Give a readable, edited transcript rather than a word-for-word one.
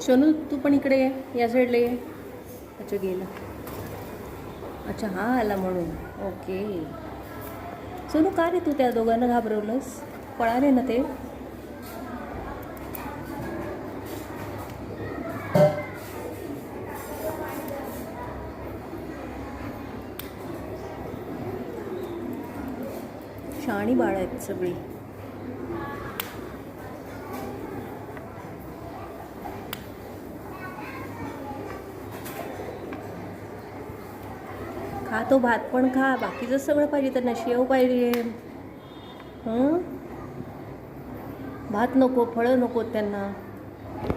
सोनू तू पण इकडे ये, या साईडला ये. अच्छा गेला. अच्छा हा आला म्हणून. ओके. सोनू का रे तू त्या दोघांना घाबरवलंस? पळाले ना ते. शहाणी बाळ आहेत सगळी. खा तो भात पण खा, बाकीचं सगळं पाहिजे त्यांना. शेव पाहिजे. भात नको, फळं नको त्यांना.